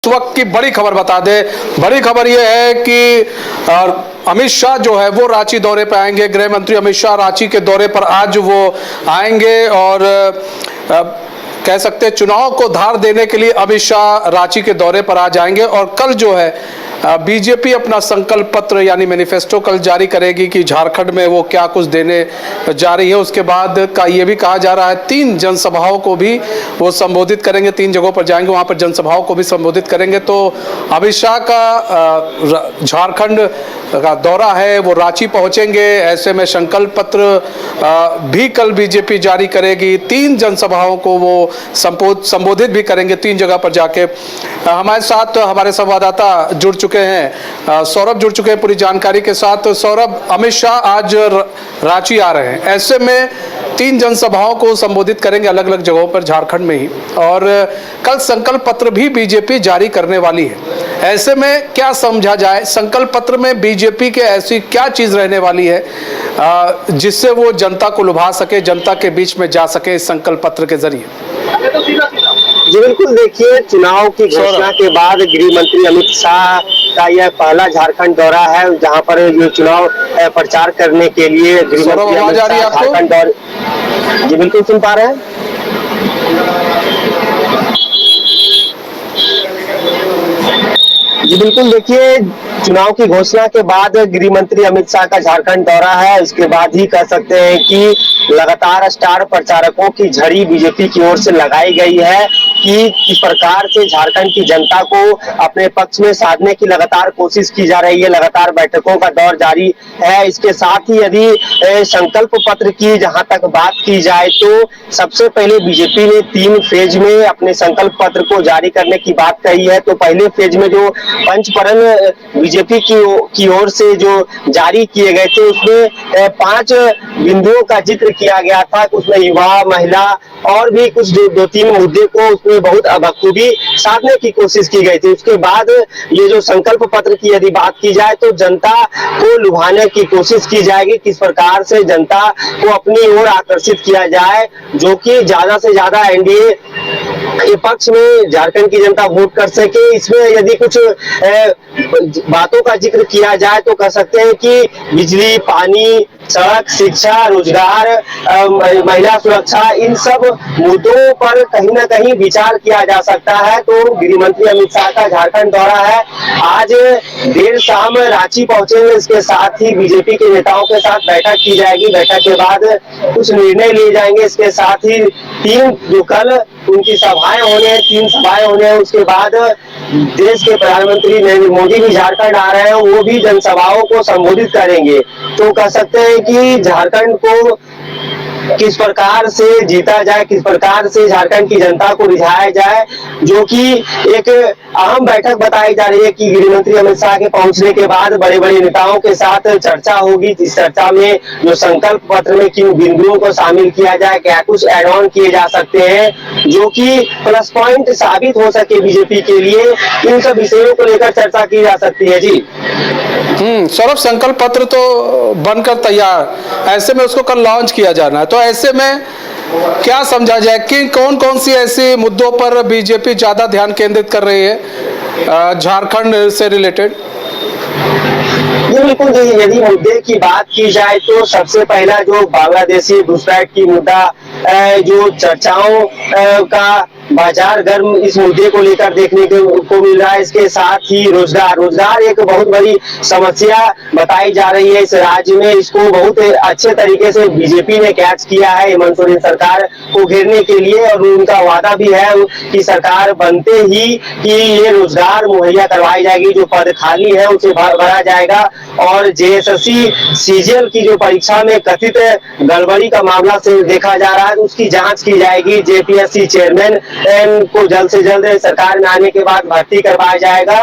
इस वक्त की बड़ी खबर बता दे। बड़ी खबर यह है कि अमित शाह जो है वो रांची दौरे पर आएंगे। गृह मंत्री अमित शाह रांची के दौरे पर आज वो आएंगे और कह सकते हैं चुनाव को धार देने के लिए अमित शाह रांची के दौरे पर आज आएंगे। और कल जो है बीजेपी अपना संकल्प पत्र यानी मैनिफेस्टो कल जारी करेगी कि झारखंड में वो क्या कुछ देने जा रही है। उसके बाद का ये भी कहा जा रहा है 3 जनसभाओं को भी वो संबोधित करेंगे, 3 जगहों पर जाएंगे, वहां पर जनसभाओं को भी संबोधित करेंगे। तो अमित शाह का झारखंड का दौरा है, वो रांची पहुंचेंगे। ऐसे में संकल्प पत्र भी कल बीजेपी जारी करेगी। 3 जनसभाओं को वो संबोधित भी करेंगे 3 जगह पर जाके। हमारे साथ हमारे संवाददाता जुड़ चुके हैं, सौरभ जुड़ चुके हैं पूरी जानकारी के साथ। सौरभ, अमित शाह आज रांची आ रहे हैं, ऐसे में 3 जनसभाओं को संबोधित करेंगे अलग अलग जगहों पर झारखंड में ही, और कल संकल्प पत्र भी बीजेपी जारी करने वाली है। ऐसे में क्या समझा जाए, संकल्प पत्र में बीजेपी के ऐसी क्या चीज रहने वाली है जिससे वो जनता को लुभा सके, जनता के बीच में जा सके इस संकल्प पत्र के जरिए? जी बिल्कुल, देखिए, चुनाव की घोषणा के बाद गृह मंत्री अमित शाह का यह पहला झारखंड दौरा है, जहां पर ये चुनाव प्रचार करने के लिए गृह मंत्री अमित शाह झारखंड दौरे। जी बिल्कुल, सुन पा रहे हैं। जी बिल्कुल, देखिए, चुनाव की घोषणा के बाद गृह मंत्री अमित शाह का झारखंड दौरा है। उसके बाद ही कह सकते हैं कि लगातार स्टार प्रचारकों की झड़ी बीजेपी की ओर से लगाई गई है कि किस प्रकार से झारखंड की जनता को अपने पक्ष में साधने की लगातार कोशिश की जा रही है। लगातार बैठकों का दौर जारी है। इसके साथ ही यदि संकल्प पत्र की जहां तक बात की जाए तो सबसे पहले बीजेपी ने 3 फेज में अपने संकल्प पत्र को जारी करने की बात कही है। तो पहले फेज में जो पंचपरन बीजेपी की ओर से जो जारी किए गए थे, उसमें 5 बिंदुओं का जिक्र किया गया था। उसमें युवा, महिला और भी कुछ 2-3 मुद्दे को उसमें बहुत बखूबी साधने की कोशिश की गई थी। उसके बाद ये जो संकल्प पत्र की यदि बात की जाए तो जनता को लुभाने की कोशिश की जाएगी, किस प्रकार से जनता को अपनी ओर आकर्षित किया जाए, जो कि ज्यादा से ज्यादा एनडीए के पक्ष में झारखंड की जनता वोट कर सके। इसमें यदि कुछ बातों का जिक्र किया जाए तो कह सकते हैं कि बिजली, पानी, सड़क, शिक्षा, रोजगार, महिला सुरक्षा, इन सब मुद्दों पर कहीं ना कहीं विचार किया जा सकता है। तो गृह मंत्री अमित शाह का झारखंड दौरा है, आज देर शाम रांची पहुंचेंगे। इसके साथ ही बीजेपी के नेताओं के साथ बैठक की जाएगी। बैठक के बाद कुछ निर्णय लिए जाएंगे। इसके साथ ही 3 जो कल उनकी सभाएं होने हैं, 3 सभाएं होने हैं। उसके बाद देश के प्रधानमंत्री नरेंद्र मोदी भी झारखंड आ रहे हैं, वो भी जनसभाओं को संबोधित करेंगे। तो कह सकते हैं कि झारखंड को किस प्रकार से जीता जाए, किस प्रकार से झारखंड की जनता को रिझाया जाए, जो कि एक अहम बैठक बताई जा रही है कि गृह मंत्री अमित शाह के पहुंचने के बाद बड़े बड़े नेताओं के साथ चर्चा होगी। इस चर्चा में जो संकल्प पत्र में किन बिंदुओं को शामिल किया जाए, क्या कुछ ऐड ऑन किए जा सकते हैं जो कि प्लस पॉइंट साबित हो सके बीजेपी के लिए, इन सब विषयों को लेकर चर्चा की जा सकती है। जी सौरभ, संकल्प पत्र तो बनकर तैयार, ऐसे में उसको कल लॉन्च किया जाना है। तो ऐसे में क्या समझा जाए कि कौन कौन सी ऐसे मुद्दों पर बीजेपी ज्यादा ध्यान केंद्रित कर रही है झारखंड से रिलेटेड? बिल्कुल, यदि मुद्दे की बात की जाए तो सबसे पहला जो बांग्लादेशी घुसपैठ की मुद्दा जो चर्चाओं का बाजार गर्म इस मुद्दे को लेकर देखने को मिल रहा है। इसके साथ ही रोजगार एक बहुत बड़ी समस्या बताई जा रही है इस राज्य में। इसको बहुत अच्छे तरीके से बीजेपी ने कैच किया है हेमंत सोरेन सरकार को घेरने के लिए, और उनका वादा भी है कि सरकार बनते ही कि ये रोजगार मुहैया करवाई जाएगी, जो पद खाली है उसे भरा जाएगा। और जेएसएससी सीजीएल की जो परीक्षा में कथित गड़बड़ी का मामला से देखा जा रहा है, उसकी जांच की जाएगी। जेपीएससी चेयरमैन को जल्द से जल्द सरकार में आने के बाद भर्ती करवाया जाएगा।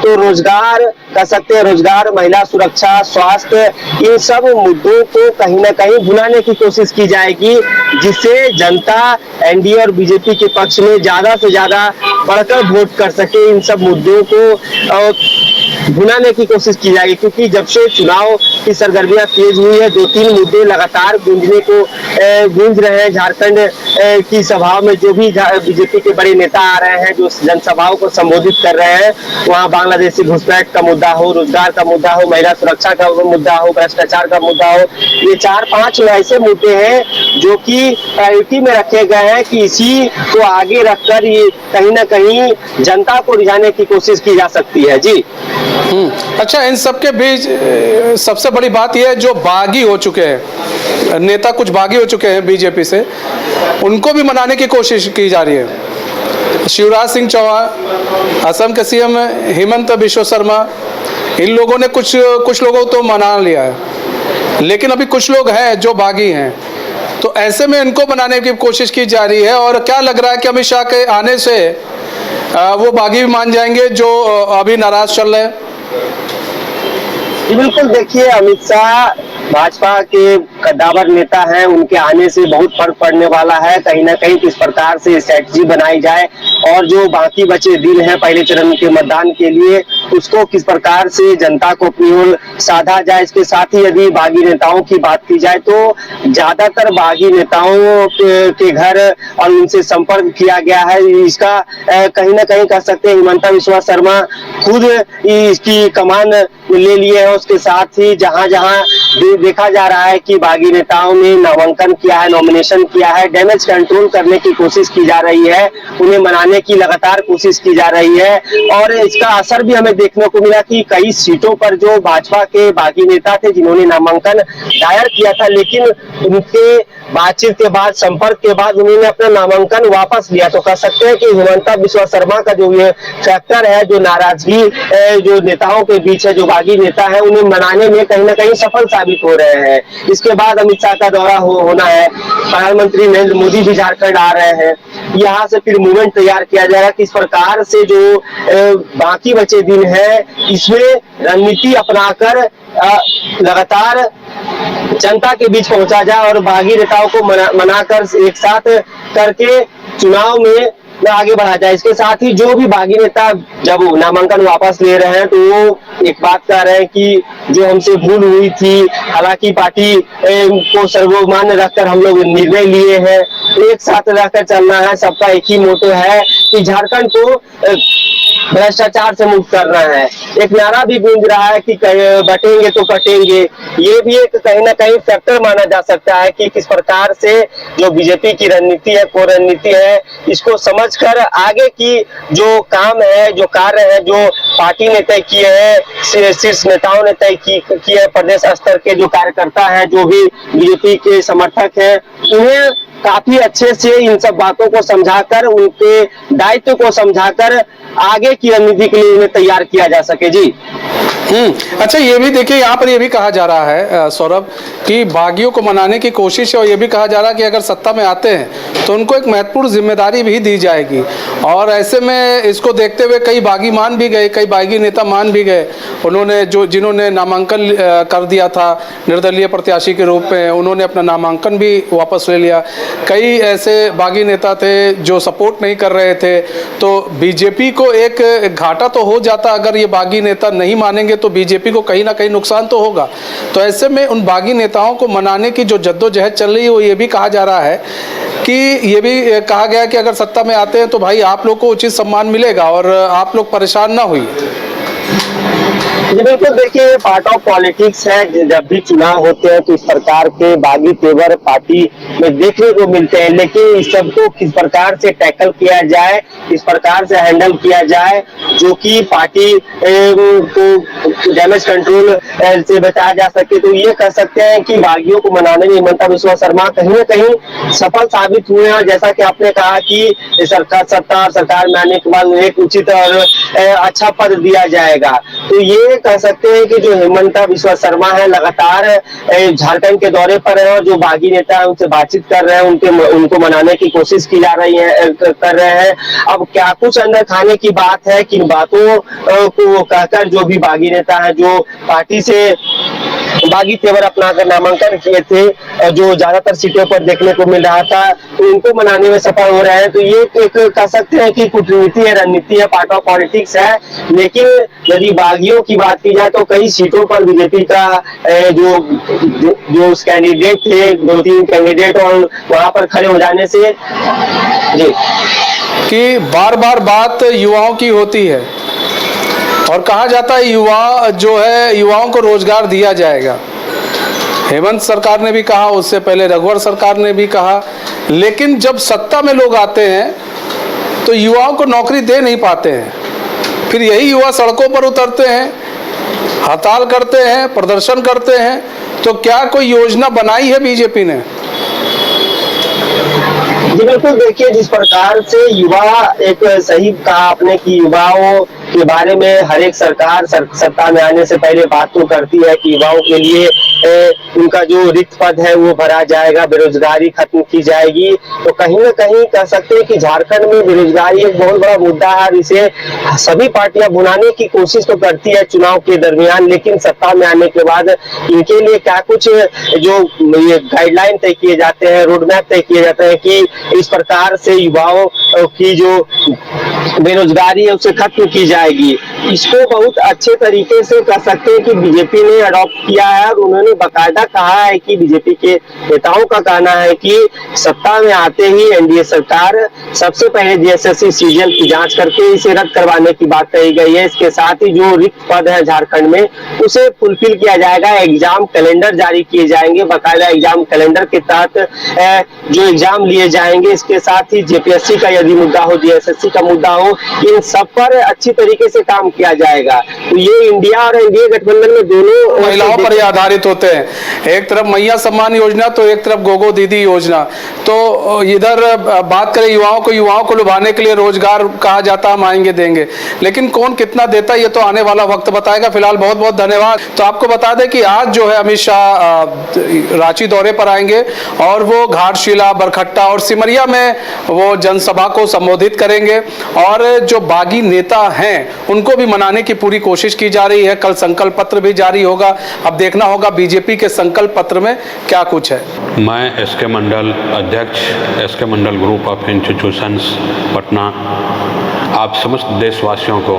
तो रोजगार कह सकते हैं, रोजगार, महिला सुरक्षा, स्वास्थ्य, इन सब मुद्दों को कहीं ना कहीं भुलाने की कोशिश की जाएगी, जिससे जनता एनडीए और बीजेपी के पक्ष में ज्यादा से ज्यादा बढ़कर वोट कर सके। इन सब मुद्दों को भुनाने की कोशिश की जाएगी, क्योंकि जब से चुनाव की सरगर्मियां तेज हुई है, 2-3 मुद्दे लगातार गूंज रहे हैं झारखंड की सभाओं में। जो भी बीजेपी के बड़े नेता आ रहे हैं, जो जनसभाओं को संबोधित कर रहे हैं, वहां बांग्लादेशी घुसपैठ का मुद्दा हो, रोजगार का मुद्दा हो, महिला सुरक्षा का मुद्दा हो, भ्रष्टाचार का मुद्दा हो, ये 4-5 ऐसे मुद्दे हैं जो कि प्रायोरिटी में रखे गए हैं कि इसी को आगे रखकर ये कहीं ना कहीं जनता को रिझाने की कोशिश की जा सकती है। जी अच्छा, इन सबके बीच सबसे बड़ी बात यह है जो बागी हो चुके हैं नेता, कुछ बागी हो चुके हैं बीजेपी से, उनको भी मनाने की कोशिश की जा रही है। शिवराज सिंह चौहान, असम के सीएम हेमंत बिश्व शर्मा, इन लोगों ने कुछ लोगों तो मना लिया है, लेकिन अभी कुछ लोग हैं जो बागी हैं, तो ऐसे में इनको बनाने की कोशिश की जा रही है। और क्या लग रहा है कि अमित शाह के आने से वो बागी भी मान जाएंगे जो अभी नाराज चल रहे हैं? बिल्कुल, देखिए अमित शाह भाजपा के कद्दावर नेता हैं, उनके आने से बहुत फर्क पड़ने वाला है। कहीं ना कहीं किस प्रकार से स्ट्रैटेजी बनाई जाए और जो बाकी बचे दिन हैं पहले चरण के मतदान के लिए, उसको किस प्रकार से जनता को अपनी ओर साधा जाए। इसके साथ ही यदि बागी नेताओं की बात की जाए तो ज्यादातर बागी नेताओं के घर और उनसे संपर्क किया गया है। इसका कहीं ना कहीं कह सकते हैं हिमंता बिस्वा शर्मा खुद इसकी कमान ले लिए हैं। उसके साथ ही जहां जहां देखा जा रहा है कि बागी नेताओं ने नामांकन किया है, नॉमिनेशन किया है, डैमेज कंट्रोल करने की कोशिश की जा रही है, उन्हें मनाने की लगातार कोशिश की जा रही है। और इसका असर भी हमें देखने को मिला कि कई सीटों पर जो भाजपा के बागी नेता थे जिन्होंने नामांकन दायर किया था, लेकिन उनके बातचीत के बाद, संपर्क के बाद उन्होंने अपना नामांकन वापस लिया। तो कह सकते हैं कि हिमंता बिस्वा शर्मा का जो ये फैक्टर है, जो नाराजगी जो नेताओं के बीच है, जो बागी नेता है, उन्हें मनाने में कहीं ना कहीं सफल साबित हो रहे हैं। इसके बाद अमित शाह का दौरा होना है, प्रधानमंत्री नरेंद्र मोदी भी झारखंड आ रहे हैं, यहाँ से फिर मूवमेंट तैयार किया जाएगा। किस प्रकार से जो बाकी बचे दिन है, इसमें रणनीति अपनाकर लगातार जनता के बीच पहुंचा जाए और बागी नेताओं को मनाकर एक साथ करके चुनाव में आगे बढ़ा जाए। इसके साथ ही जो भी बागी नेता जब नामांकन वापस ले रहे हैं तो वो एक बात कह रहे हैं कि जो हमसे भूल हुई थी, हालांकि पार्टी को सर्वमान्य रखकर हम लोग निर्णय लिए हैं, एक साथ रहकर चलना है, सबका एक ही मोटो है कि झारखंड को भ्रष्टाचार से मुक्त करना है। एक नारा भी गूंज रहा है कि बटेंगे तो कटेंगे। ये भी एक कहीं ना कहीं फैक्टर माना जा सकता है कि किस प्रकार से जो बीजेपी की रणनीति है, को रणनीति है, इसको समझकर आगे की जो काम है, जो कार्य है, जो पार्टी ने तय किए हैं, शीर्ष नेताओं ने तय किए हैं, प्रदेश स्तर के जो कार्यकर्ता हैं, जो भी बीजेपी के समर्थक हैं, उन्हें काफी अच्छे से इन सब बातों को समझाकर, उनके दायित्व को समझाकर आगे की रणनीति के लिए उन्हें तैयार किया जा सके। जी अच्छा, ये भी देखिए यहाँ पर ये भी कहा जा रहा है सौरभ कि बागियों को मनाने की कोशिश है, और ये भी कहा जा रहा है कि अगर सत्ता में आते हैं तो उनको एक महत्वपूर्ण जिम्मेदारी भी दी जाएगी। और ऐसे में इसको देखते हुए कई बागी मान भी गए, कई बागी नेता मान भी गए, उन्होंने जिन्होंने नामांकन कर दिया था निर्दलीय प्रत्याशी के रूप में, उन्होंने अपना नामांकन भी वापस ले लिया। कई ऐसे बागी नेता थे जो सपोर्ट नहीं कर रहे थे। तो बीजेपी को एक घाटा तो हो जाता अगर ये बागी नेता नहीं मानेंगे, तो बीजेपी को कहीं ना कहीं नुकसान तो होगा। तो ऐसे में उन बागी नेताओं को मनाने की जो जद्दोजहद चल रही है, वो ये भी कहा जा रहा है कि ये भी कहा गया कि अगर सत्ता में आते हैं तो भाई आप लोग को उचित सम्मान मिलेगा और आप लोग परेशान ना होइए। बिल्कुल, देखिए पार्ट ऑफ पॉलिटिक्स है। जब भी चुनाव होते हैं तो इस प्रकार के बागी तेवर पार्टी में देखने को मिलते हैं, लेकिन इस सबको किस प्रकार से टैकल किया जाए, किस प्रकार से हैंडल किया जाए, जो कि पार्टी को डैमेज कंट्रोल से बचाया जा सके। तो ये कह सकते हैं कि बागियों को मनाने में हिमंता बिस्वा शर्मा कहीं ना कहीं सफल साबित हुए हैं। जैसा कि आपने कहा कि सरकार में आने के बाद एक उचित और अच्छा पद दिया जाएगा। तो ये कह सकते हैं कि जो हिमंता बिस्वा शर्मा है लगातार झारखंड के दौरे पर है और जो बागी नेता है उनसे बातचीत कर रहे हैं, उनको मनाने की कोशिश की जा रही है, कर रहे हैं। अब क्या कुछ अंदर खाने की बात है, किन बातों को कहकर जो भी बागी नेता है, जो पार्टी से बागी तेवर अपनाकर नामांकन किए थे, जो ज्यादातर सीटों पर देखने को मिल रहा था, तो इनको मनाने में सफल हो रहे हैं। तो ये एक कह सकते हैं कि कूटनीति है, रणनीति है, पार्ट ऑफ पॉलिटिक्स है। लेकिन यदि बागियों की बात की जाए तो कई सीटों पर बीजेपी का जो कैंडिडेट थे, 2-3 कैंडिडेट, और वहां पर खड़े हो जाने से जी कि बार बार बात युवाओं की होती है और कहा जाता है युवा जो है, युवाओं को रोजगार दिया जाएगा। हेमंत सरकार ने भी कहा, उससे पहले रघुवर सरकार ने भी कहा, लेकिन जब सत्ता में लोग आते हैं तो युवाओं को नौकरी दे नहीं पाते हैं। फिर यही युवा सड़कों पर उतरते हैं, हड़ताल करते हैं, प्रदर्शन करते हैं। तो क्या कोई योजना बनाई है बीजेपी ने? जी बिल्कुल, देखिए जिस प्रकार से युवा, एक सही कहा आपने कि युवाओं के बारे में हर एक सरकार सत्ता में आने से पहले बात तो करती है कि युवाओं के लिए उनका जो रिक्त पद है वो भरा जाएगा, बेरोजगारी खत्म की जाएगी। तो कहीं ना कहीं कह सकते हैं कि झारखंड में बेरोजगारी एक बहुत बड़ा मुद्दा है, इसे सभी पार्टियां भुनाने की कोशिश तो करती है चुनाव के दरमियान, लेकिन सत्ता में आने के बाद इनके लिए क्या कुछ जो ये गाइडलाइन तय किए जाते हैं, रोड मैप तय किए जाते हैं कि इस प्रकार से युवाओं की जो बेरोजगारी है उसे खत्म की जाएगी, इसको बहुत अच्छे तरीके से कह सकते हैं कि बीजेपी ने अडॉप्ट किया है। और उन्होंने बाकायदा कहा है कि बीजेपी के नेताओं का कहना है कि सत्ता में आते ही एनडीए सरकार सबसे पहले जीएसएससी सीजन की जांच करके इसे रद्द करवाने की बात कही गई है। इसके साथ ही जो रिक्त पद है झारखंड में उसे फुलफिल किया जाएगा, एग्जाम कैलेंडर जारी किए जाएंगे, बाकायदा एग्जाम कैलेंडर के तहत जो एग्जाम लिए जाएंगे। इसके साथ ही जेपीएससी का यदि मुद्दा हो, जीएसएससी का मुद्दा हो, इन सब पर अच्छी तरीके से काम किया जाएगा। तो ये इंडिया और एनडीए गठबंधन में दोनों महिलाओं पर ही आधारित होते हैं। एक तरफ मैया सम्मान योजना तो एक तरफ गोगो दीदी योजना। तो इधर बात करें युवाओं को लुभाने के लिए रोजगार कहा जाता है, हम आएंगे देंगे, लेकिन कौन कितना देता है ये तो आने वाला वक्त बताएगा। फिलहाल बहुत बहुत धन्यवाद। तो आपको बता दें कि आज जो है अमित शाह रांची दौरे पर आएंगे और वो घाटशिला, बरखट्टा और सिमरिया में वो जनसभा को संबोधित करेंगे और जो बागी नेता हैं उनको भी मनाने की पूरी कोशिश की जा रही है। कल संकल्प पत्र भी जारी होगा, अब देखना होगा बीजेपी के संकल्प पत्र में क्या कुछ है। मैं एसके मंडल अध्यक्ष, SK Mandal group of institutions Patna, आप समस्त देशवासियों को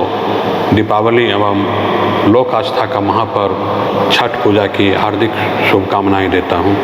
दीपावली एवं लोक आस्था का महापर्व छठ पूजा की हार्दिक शुभकामनाएं देता हूं।